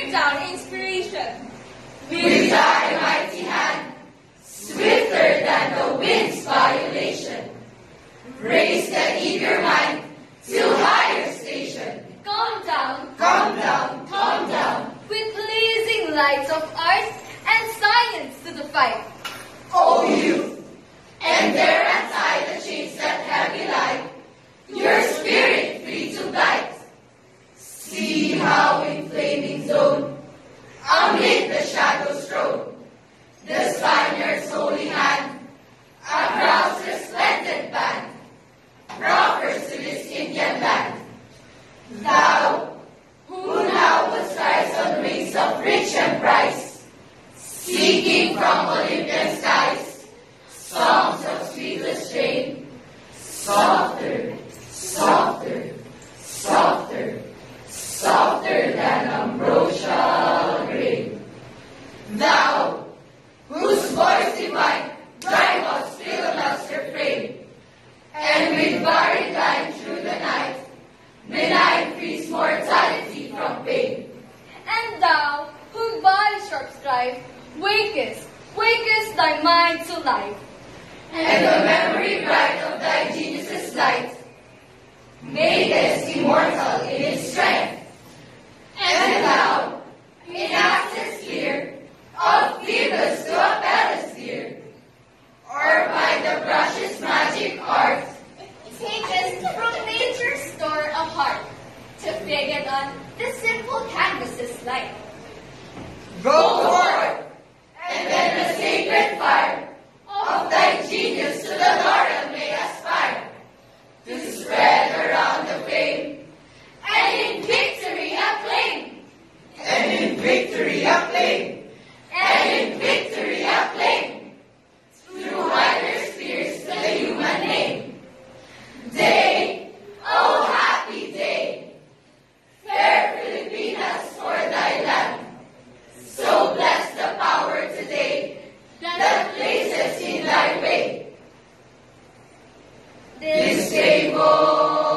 bring down inspiration. With thy mighty hand, swifter than the wind's violation, raise the eager mind to higher station. Calm down, Calm down, calm down, with blazing lights of art and science to the fight. O youth, and there untie the chains that heavy lie, your spirit free to bite. See how in flaming zone, amid the shadows thrown, the Spaniard's holy hand, a proud resplendent band, rockers to this Indian land. Thou, who now would rise on wings of rich emprise, seeking from Olympian skies, songs of sweetest strain, softer, softer, softer, softer than ambrosial grain. Thou, whose voice divine rivals Philomels's frame, and with varied line through the night, benign frees mortality from pain. And thou, whom by sharp strife, wakest thy mind to life. And the memory bright of thy genius's light, makest immortal in its strength. And thou, in access clear, of Phoebus to a Pallister, or by the brush's magic art, Takest from nature's store of heart, to figure on the simple canvas's light. go forth, and then the sacred fire of thy genius to the laurel may aspire, to spread around the fame, And in victory acclaim, and in victory acclaim, and in victory acclaim, through wider spheres the human name. Day, oh happy day, fair Filipinas for thy land, so bless the power today that places in thy way. This table